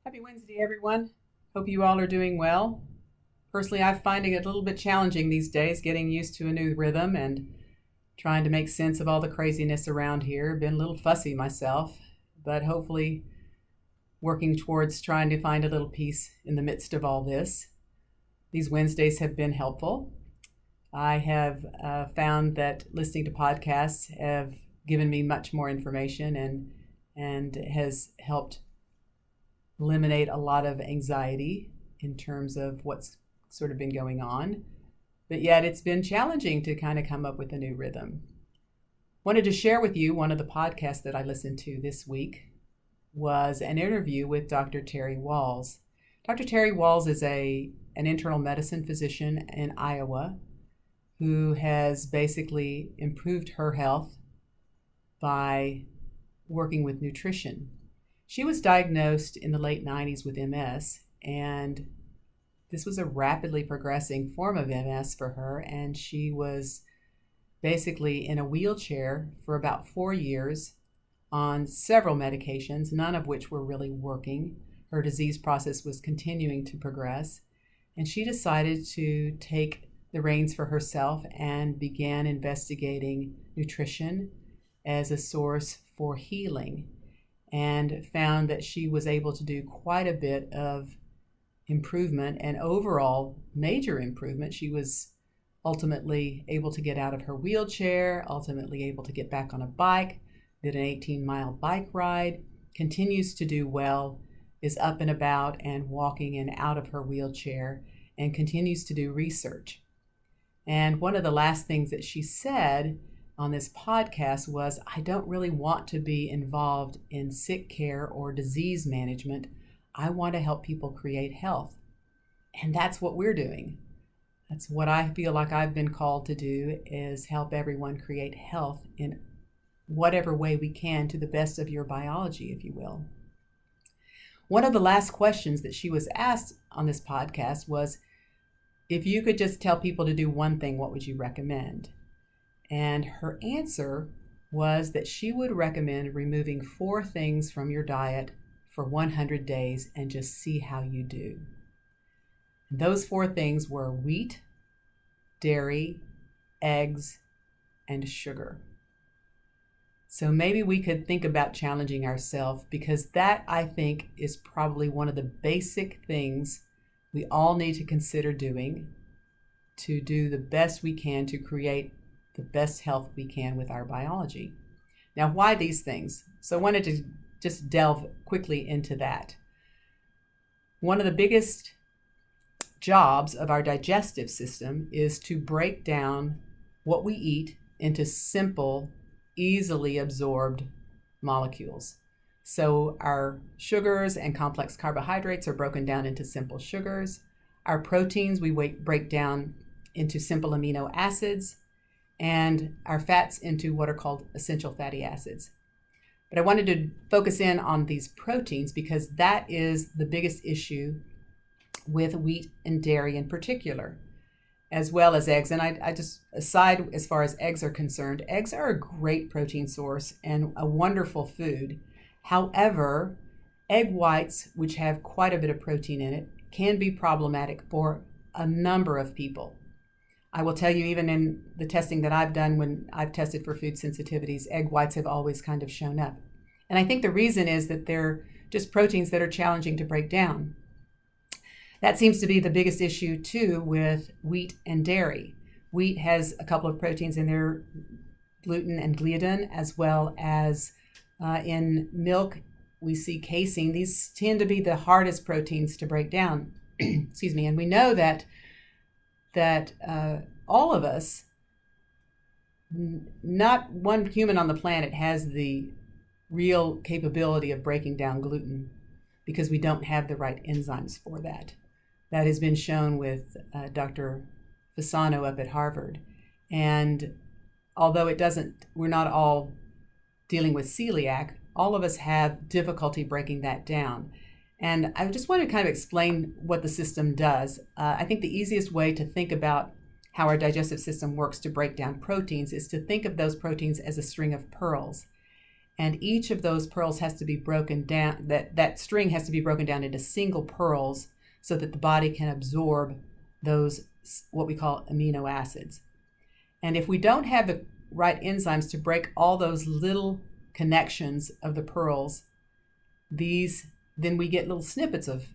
Happy Wednesday, everyone. Hope you all are doing well. Personally, I'm finding it a little bit challenging these days getting used to a new rhythm and trying to make sense of all the craziness around here. Been a little fussy myself, but hopefully working towards trying to find a little peace in the midst of all this. These Wednesdays have been helpful. I have found that listening to podcasts have given me much more information and has helped eliminate a lot of anxiety in terms of what's sort of been going on. But yet it's been challenging to kind of come up with a new rhythm. Wanted to share with you one of the podcasts that I listened to this week was an interview with Dr. Terry Wahls. Dr. Terry Wahls is an internal medicine physician in Iowa who has basically improved her health by working with nutrition. She was diagnosed in the late 90s with MS, and this was a rapidly progressing form of MS for her, and she was basically in a wheelchair for about 4 years on several medications, none of which were really working. Her disease process was continuing to progress, and she decided to take the reins for herself and began investigating nutrition as a source for healing, and found that she was able to do quite a bit of improvement and overall major improvement. She was ultimately able to get out of her wheelchair, ultimately able to get back on a bike, did an 18-mile bike ride, continues to do well, is up and about and walking and out of her wheelchair, and continues to do research. And one of the last things that she said on this podcast was, I don't really want to be involved in sick care or disease management. I want to help people create health. And that's what we're doing. That's what I feel like I've been called to do, is help everyone create health in whatever way we can to the best of your biology, if you will. One of the last questions that she was asked on this podcast was, if you could just tell people to do one thing, what would you recommend? And her answer was that she would recommend removing 4 things from your diet for 100 days and just see how you do. And those 4 things were wheat, dairy, eggs, and sugar. So maybe we could think about challenging ourselves, because that, I think, is probably one of the basic things we all need to consider doing to do the best we can to create the best health we can with our biology. Now, why these things? So I wanted to just delve quickly into that. One of the biggest jobs of our digestive system is to break down what we eat into simple, easily absorbed molecules. So our sugars and complex carbohydrates are broken down into simple sugars. Our proteins we break down into simple amino acids, and our fats into what are called essential fatty acids. But I wanted to focus in on these proteins because that is the biggest issue with wheat and dairy in particular, as well as eggs. And I just, aside as far as eggs are concerned, eggs are a great protein source and a wonderful food. However, egg whites, which have quite a bit of protein in it, can be problematic for a number of people. I will tell you, even in the testing that I've done when I've tested for food sensitivities, egg whites have always kind of shown up. And I think the reason is that they're just proteins that are challenging to break down. That seems to be the biggest issue too with wheat and dairy. Wheat has a couple of proteins in there, gluten and gliadin, as well as in milk we see casein. These tend to be the hardest proteins to break down. Excuse me. And we know that all of us, not one human on the planet has the real capability of breaking down gluten because we don't have the right enzymes for that. That has been shown with Dr. Fasano up at Harvard. And although we're not all dealing with celiac, all of us have difficulty breaking that down. And I just want to kind of explain what the system does. I think the easiest way to think about how our digestive system works to break down proteins is to think of those proteins as a string of pearls. And each of those pearls has to be broken down, that string has to be broken down into single pearls so that the body can absorb those, what we call amino acids. And if we don't have the right enzymes to break all those little connections of the pearls, then we get little snippets of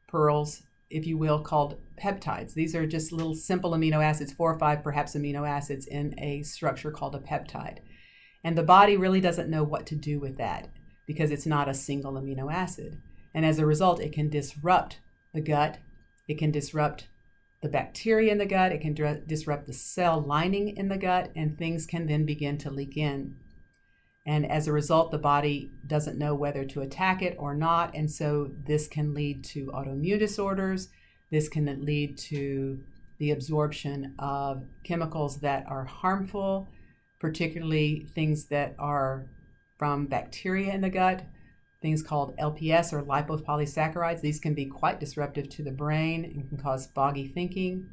pearls, if you will, called peptides. These are just little simple amino acids, 4 or 5 perhaps amino acids in a structure called a peptide. And the body really doesn't know what to do with that because it's not a single amino acid. And as a result, it can disrupt the gut. It can disrupt the bacteria in the gut. It can disrupt the cell lining in the gut, and things can then begin to leak in. And as a result, the body doesn't know whether to attack it or not. And so this can lead to autoimmune disorders. This can lead to the absorption of chemicals that are harmful, particularly things that are from bacteria in the gut, things called LPS or lipopolysaccharides. These can be quite disruptive to the brain and can cause foggy thinking.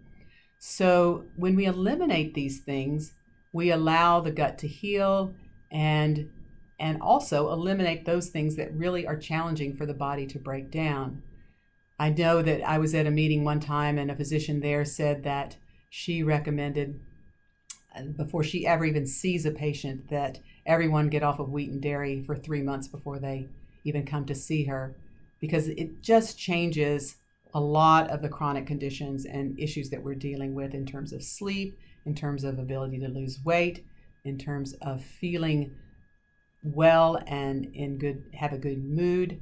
So when we eliminate these things, we allow the gut to heal and also eliminate those things that really are challenging for the body to break down. I know that I was at a meeting one time and a physician there said that she recommended, before she ever even sees a patient, that everyone get off of wheat and dairy for 3 months before they even come to see her, because it just changes a lot of the chronic conditions and issues that we're dealing with in terms of sleep, in terms of ability to lose weight, in terms of feeling well and have a good mood.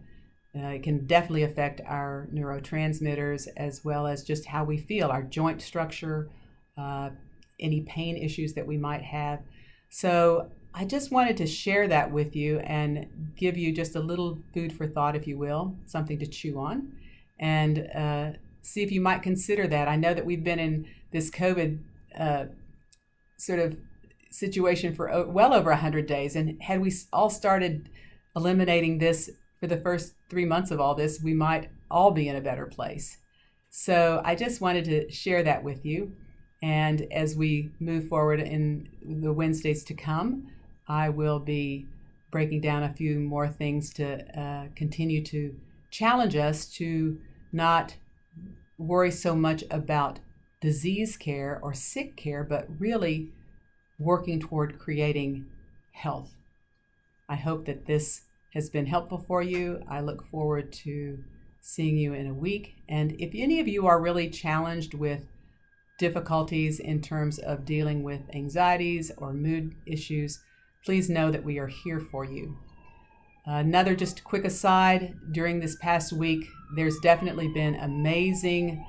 It can definitely affect our neurotransmitters as well as just how we feel, our joint structure, any pain issues that we might have. So I just wanted to share that with you and give you just a little food for thought, if you will, something to chew on, and see if you might consider that. I know that we've been in this COVID sort of situation for well over 100 days, and had we all started eliminating this for the first 3 months of all this, we might all be in a better place. So I just wanted to share that with you. And as we move forward in the Wednesdays to come, I will be breaking down a few more things to continue to challenge us to not worry so much about disease care or sick care, but really working toward creating health. I hope that this has been helpful for you. I look forward to seeing you in a week. And if any of you are really challenged with difficulties in terms of dealing with anxieties or mood issues, please know that we are here for you. Another just quick aside, during this past week, there's definitely been amazing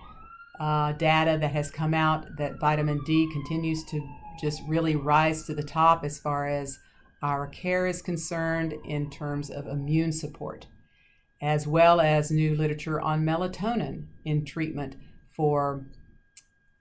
data that has come out that vitamin D continues to just really rise to the top as far as our care is concerned in terms of immune support, as well as new literature on melatonin in treatment for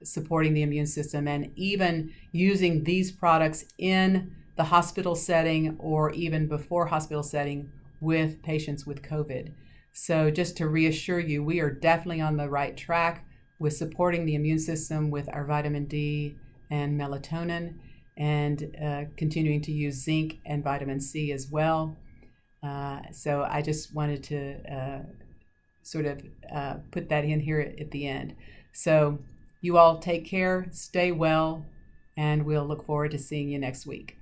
supporting the immune system, and even using these products in the hospital setting or even before hospital setting with patients with COVID. So just to reassure you, we are definitely on the right track with supporting the immune system with our vitamin D and melatonin, and continuing to use zinc and vitamin C as well. So I just wanted to sort of put that in here at the end. So you all take care, stay well, and we'll look forward to seeing you next week.